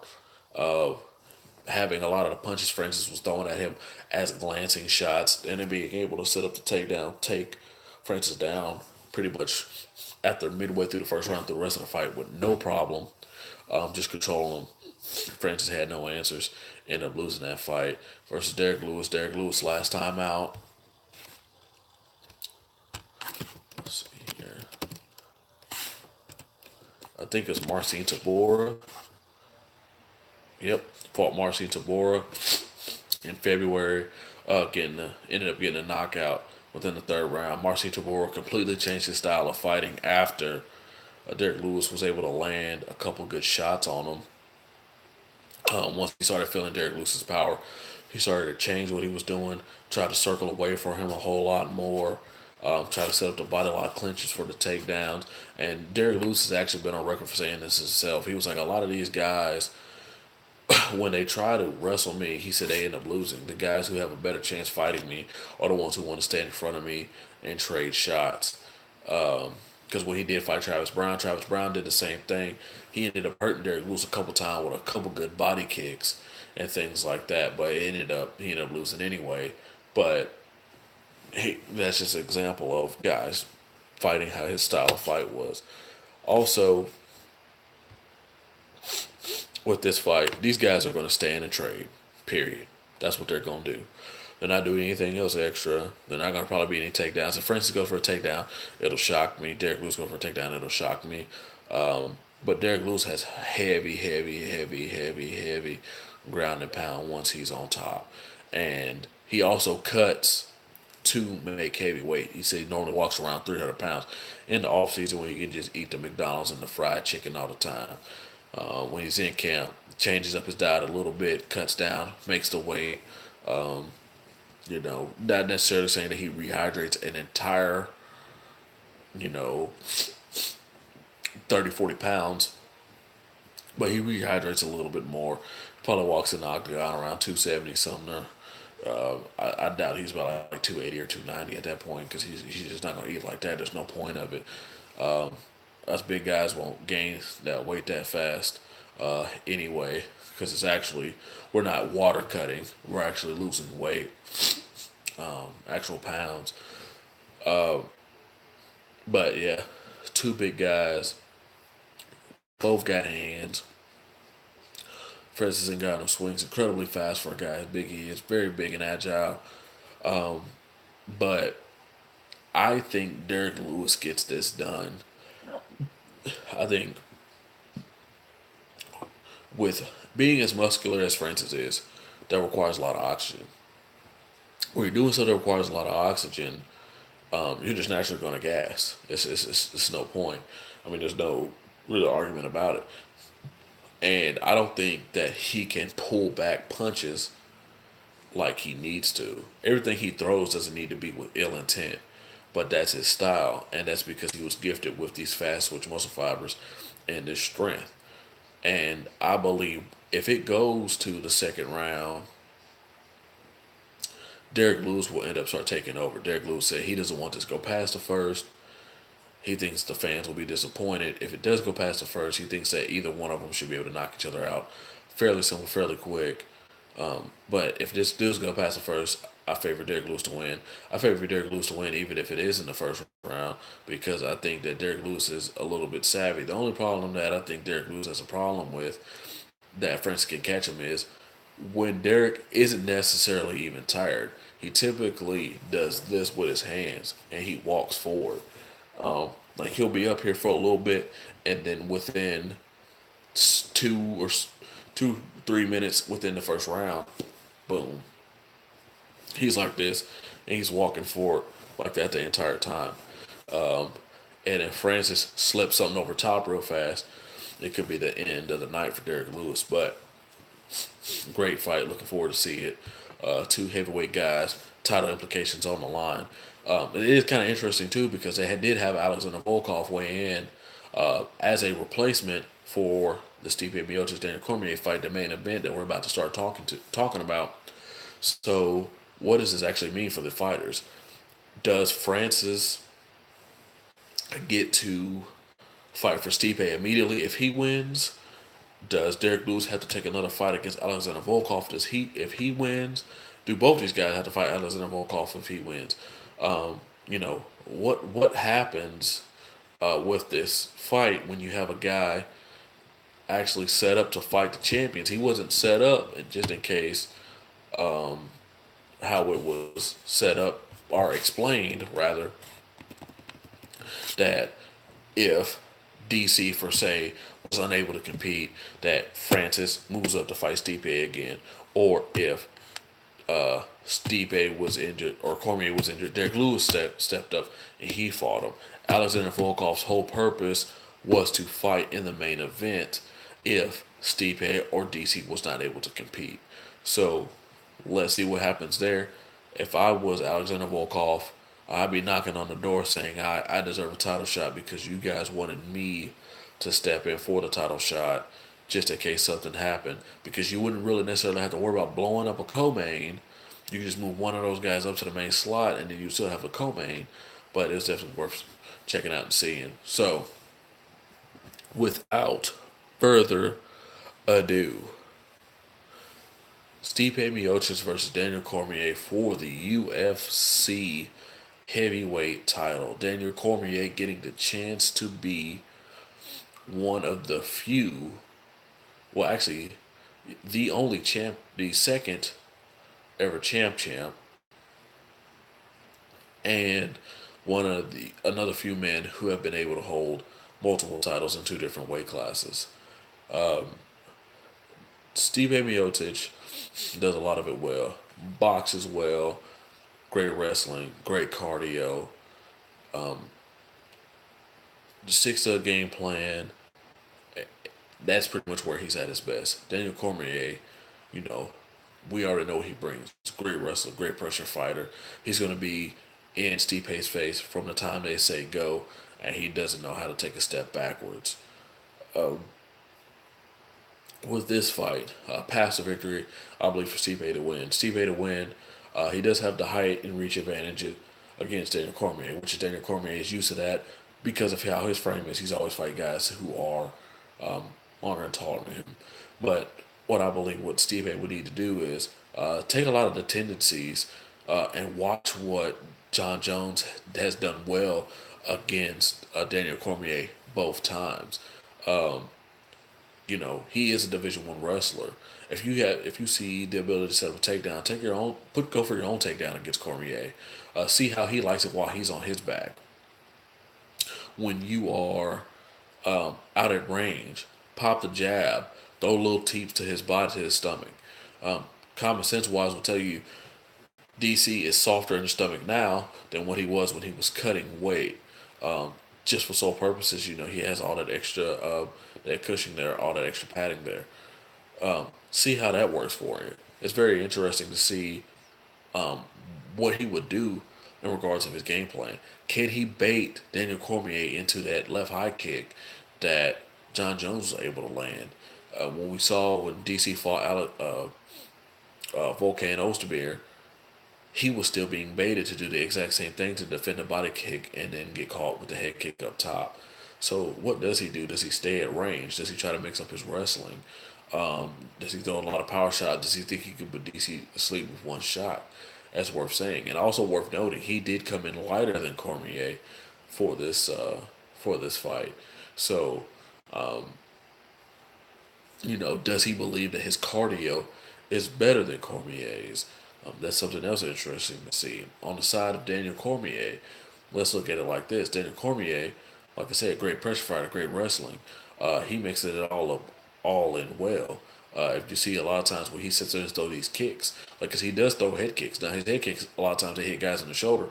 having a lot of the punches Francis was throwing at him as glancing shots, and then being able to set up the takedown, take Francis down pretty much after midway through the first round, through the rest of the fight with no problem, just controlling him. Francis had no answers, ended up losing that fight versus Derek Lewis. Derek Lewis last time out. Let's see here. I think it's Marcin Tabora. Yep, fought Marcin Tabora in February, ended up getting a knockout within the third round. Marcin Tabora completely changed his style of fighting after Derek Lewis was able to land a couple good shots on him. Once he started feeling Derek Lewis's power, he started to change what he was doing, tried to circle away from him a whole lot more, tried to set up the body lock clinches for the takedowns. And Derek Lewis has actually been on record for saying this himself. He was like, a lot of these guys, when they try to wrestle me, he said they end up losing. The guys who have a better chance fighting me are the ones who want to stand in front of me and trade shots. Because when he did fight Travis Brown did the same thing. He ended up hurting Derek Lewis a couple times with a couple good body kicks and things like that. But he ended up losing anyway. But that's just an example of guys fighting how his style of fight was. Also, with this fight, these guys are going to stand and trade. Period. That's what they're going to do. They're not doing anything else extra. They're not going to probably be any takedowns. If Francis goes for a takedown, it'll shock me. Derek Lewis goes for a takedown, it'll shock me. But Derek Lewis has heavy ground and pound once he's on top. And he also cuts to make heavyweight. He said he normally walks around 300 pounds in the off season when he can just eat the McDonald's and the fried chicken all the time. When he's in camp, changes up his diet a little bit, cuts down, makes the weight. Not necessarily saying that he rehydrates an entire, you know, 30, 40 pounds, but he rehydrates a little bit more. Probably walks in the octagon around 270 something. I doubt he's about like 280 or 290 at that point because he's just not going to eat like that. There's no point of it. Us big guys won't gain that weight that fast anyway because it's actually, we're not water cutting. We're actually losing weight, actual pounds. But yeah, two big guys, both got hands. Francis Ngannou swings incredibly fast for a guy as big he is, very big and agile. But I think Derek Lewis gets this done. I think with being as muscular as Francis is, that requires a lot of oxygen. When you're doing something that requires a lot of oxygen, you're just naturally going to gas. It's no point. I mean, there's no real argument about it. And I don't think that he can pull back punches like he needs to. Everything he throws doesn't need to be with ill intent, but that's his style, and that's because he was gifted with these fast switch muscle fibers and this strength. And I believe if it goes to the second round, Derek Lewis will end up start taking over. Derek Lewis said he doesn't want this to go past the first. He thinks the fans will be disappointed. If it does go past the first, he thinks that either one of them should be able to knock each other out fairly simple, fairly quick. But if this does go past the first, I favor Derek Lewis to win. I favor Derek Lewis to win even if it is in the first round because I think that Derek Lewis is a little bit savvy. The only problem that I think Derek Lewis has a problem with that Francis can catch him is when Derek isn't necessarily even tired. He typically does this with his hands and he walks forward. Like he'll be up here for a little bit, and then within 2 or 3 minutes within the first round, boom, he's like this, and he's walking forward like that the entire time. And if Francis slips something over top real fast, it could be the end of the night for Derek Lewis. But great fight, looking forward to see it. Two heavyweight guys, title implications on the line. It is kind of interesting too because they did have Alexander Volkov weigh in as a replacement for the Stipe Miocic Daniel Cormier fight, the main event that we're about to start talking about. So, what does this actually mean for the fighters? Does Francis get to fight for Stipe immediately if he wins? Does Derek Lewis have to take another fight against Alexander Volkov? If he wins? Do both these guys have to fight Alexander Volkov if he wins? What happens with this fight when you have a guy actually set up to fight the champions? He wasn't set up just in case how it was set up or explained rather that if DC for say was unable to compete, that Francis moves up to fight Stipe again, or if Stipe was injured or Cormier was injured, Derek Lewis stepped up and he fought him. Alexander Volkov's whole purpose was to fight in the main event if Stipe or DC was not able to compete. So let's see what happens there. If I was Alexander Volkov, I'd be knocking on the door saying I deserve a title shot because you guys wanted me to step in for the title shot just in case something happened. Because you wouldn't really necessarily have to worry about blowing up a co-main. You can just move one of those guys up to the main slot and then you still have a co-main. But it's definitely worth checking out and seeing. So, without further ado, Stipe Miocic versus Daniel Cormier for the UFC heavyweight title. Daniel Cormier getting the chance to be one of the few, well, actually, the only champ, the second ever champ, and one of the another few men who have been able to hold multiple titles in two different weight classes. Steve Miocic does a lot of it well. Boxes well, great wrestling, great cardio, sticks to a game plan. That's pretty much where he's at his best. Daniel Cormier, you know, we already know what he brings. He's a great wrestler, great pressure fighter. He's going to be in Stipe's face from the time they say go, and he doesn't know how to take a step backwards. With this fight, pass the victory, I believe for Stipe to win. Stipe to win, he does have the height and reach advantage against Daniel Cormier, which Daniel Cormier is used to that because of how his frame is. He's always fight guys who are longer and taller than him. But what I believe what Stipe would need to do is take a lot of the tendencies and watch what John Jones has done well against Daniel Cormier both times. He is a Division 1 wrestler. If you see the ability to set up a takedown, go for your own takedown against Cormier. See how he likes it while he's on his back. When you are out at range, pop the jab, throw little teeps to his body, to his stomach. Common sense wise will tell you DC is softer in the stomach now than what he was when he was cutting weight. Just for sole purposes, he has all that extra, that cushion there, all that extra padding there. See how that works for him. It's very interesting to see what he would do in regards of his game plan. Can he bait Daniel Cormier into that left high kick that John Jones was able to land? When we saw when DC fought Volkan Osterbeer, he was still being baited to do the exact same thing to defend a body kick and then get caught with the head kick up top. So what does he do? Does he stay at range? Does he try to mix up his wrestling? Does he throw a lot of power shots? Does he think he could put DC asleep with one shot? That's worth saying, and also worth noting, he did come in lighter than Cormier for this fight. So, does he believe that his cardio is better than Cormier's? That's something else interesting to see. On the side of Daniel Cormier, let's look at it like this. Daniel Cormier, like I said, great pressure fighter, great wrestling. He mixes it all up, all in well. If you see a lot of times when he sits there and throws these kicks, like, because he does throw head kicks. Now, his head kicks, a lot of times they hit guys in the shoulder,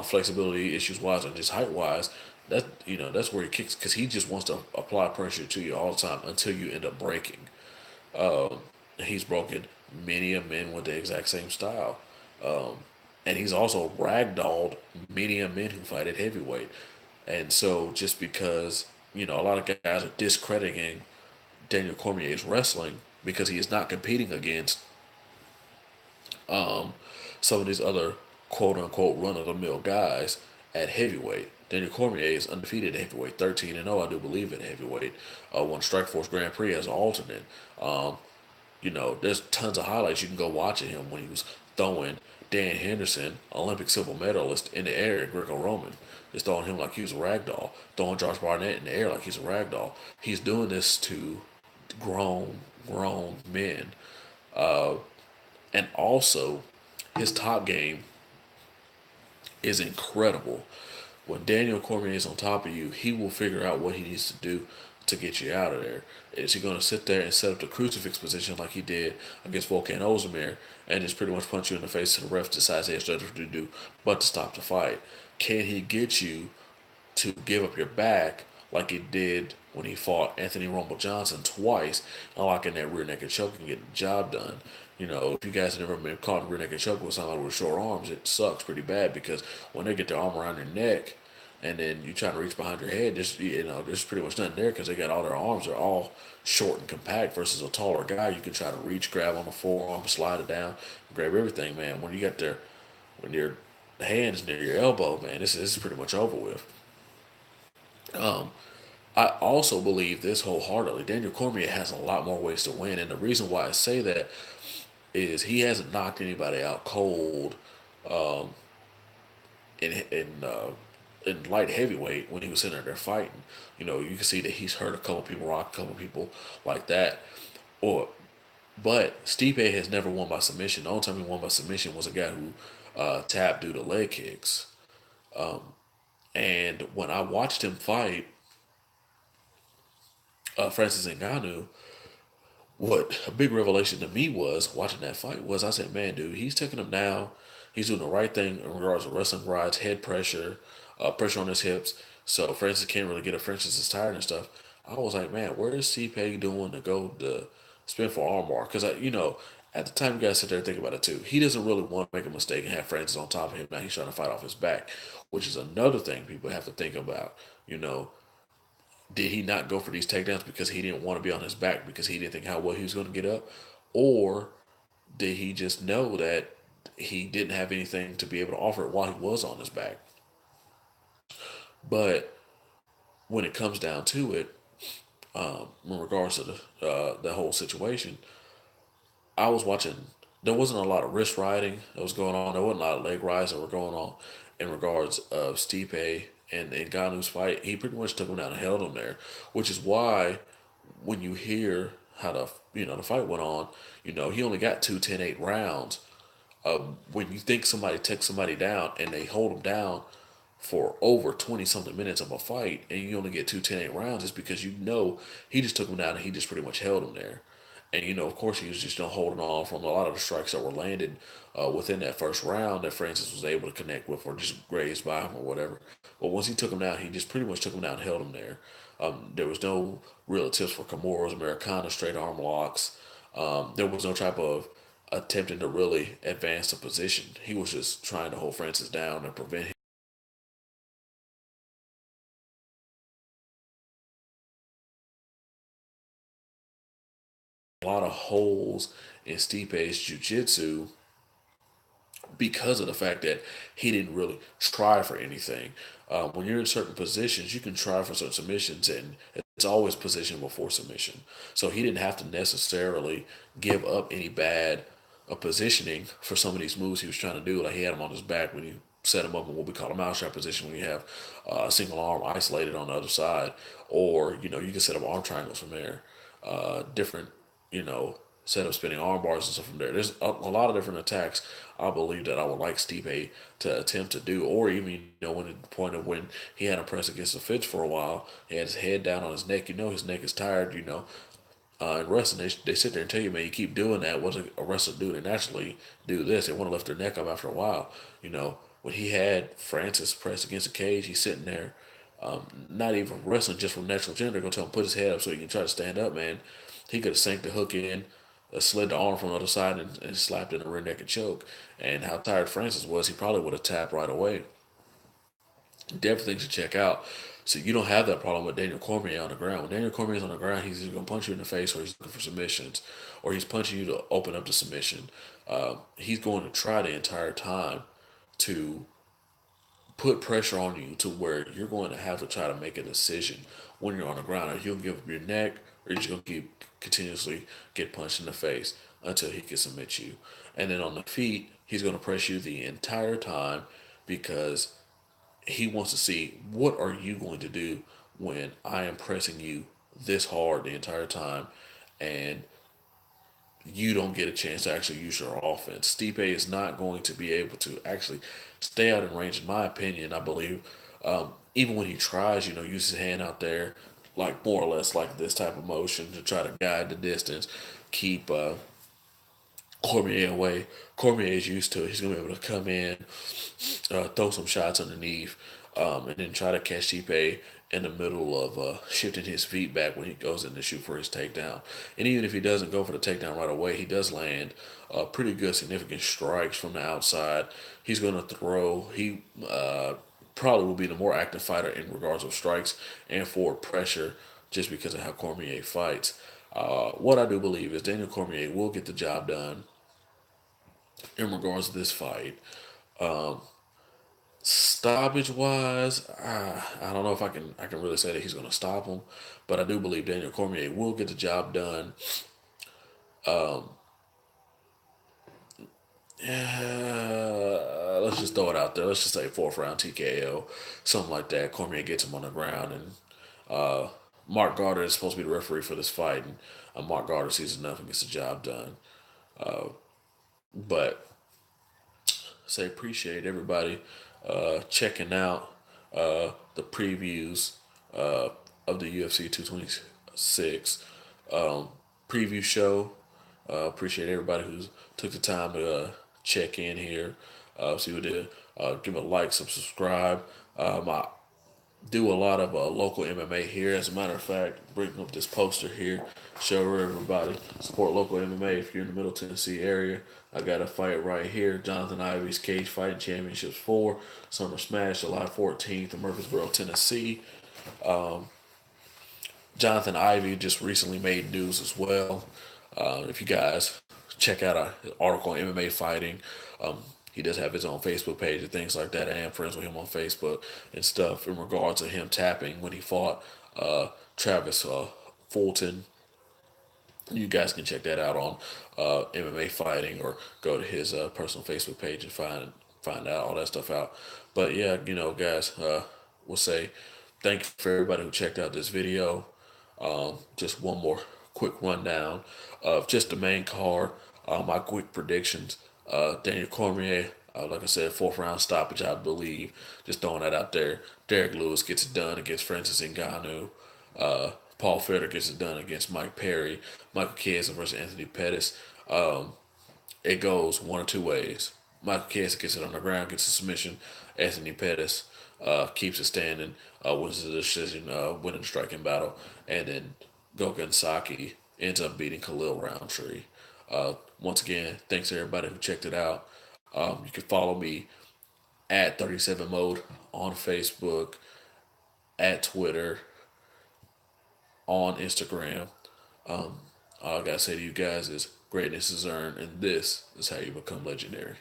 flexibility issues wise or just height wise. That's where he kicks, because he just wants to apply pressure to you all the time until you end up breaking. He's broken many a men with the exact same style. And he's also ragdolled many a men who fight at heavyweight. And so just because, a lot of guys are discrediting Daniel Cormier's wrestling because he is not competing against some of these other quote unquote run of the mill guys at heavyweight. Daniel Cormier is undefeated at heavyweight, 13-0, I do believe, at heavyweight. Won Strikeforce Grand Prix as an alternate. There's tons of highlights you can go watch of him when he was throwing Dan Henderson, Olympic silver medalist, in the air at Greco-Roman. Just throwing him like he was a ragdoll. Throwing Josh Barnett in the air like he's a ragdoll. He's doing this to grown men. And also, his top game is incredible. When Daniel Cormier is on top of you, he will figure out what he needs to do to get you out of there. Is he going to sit there and set up the crucifix position like he did against Volkan Ozdemir and just pretty much punch you in the face to the ref decides he has nothing to do but to stop the fight? Can he get you to give up your back like he did when he fought Anthony Rumble Johnson twice, unlocking that rear naked choke and getting the job done. If you guys have never been caught in rear naked choke with somebody with short arms, it sucks pretty bad because when they get their arm around your neck and then you try to reach behind your head, there's pretty much nothing there because they got all their arms are all short and compact versus a taller guy. You can try to reach, grab on the forearm, slide it down, grab everything, man. When your hands near your elbow, man, this is pretty much over with. I also believe this wholeheartedly. Daniel Cormier has a lot more ways to win, and the reason why I say that is he hasn't knocked anybody out cold in light heavyweight when he was sitting there fighting. You can see that he's hurt a couple people, rocked a couple people like that. Or, but Stipe has never won by submission. The only time he won by submission was a guy who tapped due to leg kicks. And when I watched him fight Francis Ngannou, what a big revelation to me was watching that fight was I said, man, dude, he's taking him down. He's doing the right thing in regards to wrestling rides, head pressure, pressure on his hips. So Francis can't really get it. Francis is tired and stuff. I was like, man, where is CPA doing to go to spin for armbar? Because at the time, you guys sit there and think about it too. He doesn't really want to make a mistake and have Francis on top of him. Now he's trying to fight off his back, which is another thing people have to think about. You know, did he not go for these takedowns because he didn't want to be on his back because he didn't think how well he was going to get up? Or did he just know that he didn't have anything to be able to offer it while he was on his back? But when it comes down to it, in regards to the whole situation, I was watching. There wasn't a lot of wrist riding that was going on. There wasn't a lot of leg rides that were going on in regards of Stipe and Ngannou's fight. He pretty much took him down and held him there, which is why when you hear how the fight went on, he only got two 10-8 rounds. When you think somebody takes somebody down and they hold them down for over 20 something minutes of a fight and you only get two 10-8 rounds, it's because he just took him down and he just pretty much held him there. And of course, he was just holding on from a lot of the strikes that were landed within that first round that Francis was able to connect with or just graze by him or whatever. But once he took him down, he just pretty much took him down and held him there. There was no real attempts for Kimuras, Americana, straight arm locks. There was no type of attempting to really advance the position. He was just trying to hold Francis down and prevent him. A lot of holes in Stipe's jiu-jitsu because of the fact that he didn't really try for anything. When you're in certain positions, you can try for certain submissions, and it's always position before submission. So he didn't have to necessarily give up any bad positioning for some of these moves he was trying to do. Like he had him on his back when you set him up in what we call a mousetrap position, when you have a single arm isolated on the other side, or you can set up arm triangles from there. Different, you know, set up spinning arm bars and stuff from there. There's a lot of different attacks I believe that I would like Stipe to attempt to do, or even when at the point of when he had him press against the fence for a while, he had his head down on his neck. His neck is tired. In wrestling, they sit there and tell you, man, you keep doing that. What a wrestler do? They naturally do this. They want to lift their neck up after a while. When he had Francis pressed against the cage, he's sitting there, not even wrestling just from natural gender. They're gonna tell him put his head up so he can try to stand up, man. He could have sank the hook in, slid the arm from the other side, and slapped in the rear naked choke. And how tired Francis was, he probably would have tapped right away. Definitely things to check out. So you don't have that problem with Daniel Cormier on the ground. When Daniel Cormier is on the ground, he's either going to punch you in the face or he's looking for submissions, or he's punching you to open up the submission. He's going to try the entire time to put pressure on you to where you're going to have to try to make a decision when you're on the ground. Are you going to give up your neck, or are you just going to keep continuously get punched in the face until he can submit you? And then on the feet, he's going to press you the entire time because he wants to see what are you going to do when I am pressing you this hard the entire time and you don't get a chance to actually use your offense. Stipe is not going to be able to actually stay out in range, in my opinion. I believe, even when he tries, use his hand out there, like more or less like this type of motion to try to guide the distance, keep Cormier away. Cormier is used to it. He's going to be able to come in, throw some shots underneath, and then try to catch Stipe in the middle of shifting his feet back when he goes in to shoot for his takedown. And even if he doesn't go for the takedown right away, he does land pretty good, significant strikes from the outside. He's going to throw. He probably will be the more active fighter in regards of strikes and forward pressure, just because of how Cormier fights. What I do believe is Daniel Cormier will get the job done in regards to this fight. Stoppage wise, I don't know if I can really say that he's going to stop him, but I do believe Daniel Cormier will get the job done. Let's just throw it out there. Let's just say fourth round TKO, something like that. Cormier gets him on the ground, and Mark Garter is supposed to be the referee for this fight, and Mark Garter sees enough and gets the job done. But say appreciate everybody checking out the previews of the UFC 226 preview show. Appreciate everybody who's took the time to check in here. See what did. Give a like, subscribe. I do a lot of local MMA here. As a matter of fact, bring up this poster here, show everybody support local MMA if you're in the Middle Tennessee area. I got a fight right here, Jonathan Ivy's Cage Fighting Championships 4, Summer Smash, July 14th in Murfreesboro, Tennessee. Jonathan Ivy just recently made news as well. If you guys check out an article on MMA fighting, he does have his own Facebook page and things like that. I am friends with him on Facebook and stuff in regards to him tapping when he fought Travis Fulton. You guys can check that out on MMA fighting, or go to his personal Facebook page and find out all that stuff out. But yeah, guys, we'll say thank you for everybody who checked out this video. Just one more quick rundown of just the main card. My quick predictions. Daniel Cormier, like I said, fourth round stoppage, I believe. Just throwing that out there. Derek Lewis gets it done against Francis Ngannou. Paul Felder gets it done against Mike Perry. Michael Chiesa versus Anthony Pettis. It goes one or two ways. Michael Chiesa gets it on the ground, gets a submission. Anthony Pettis keeps it standing, wins the decision, winning the striking battle. And then Gogan Saki ends up beating Khalil Roundtree. Once again, thanks to everybody who checked it out. You can follow me at 37 Mode on Facebook, at Twitter, on Instagram. All I gotta say to you guys is greatness is earned, and this is how you become legendary.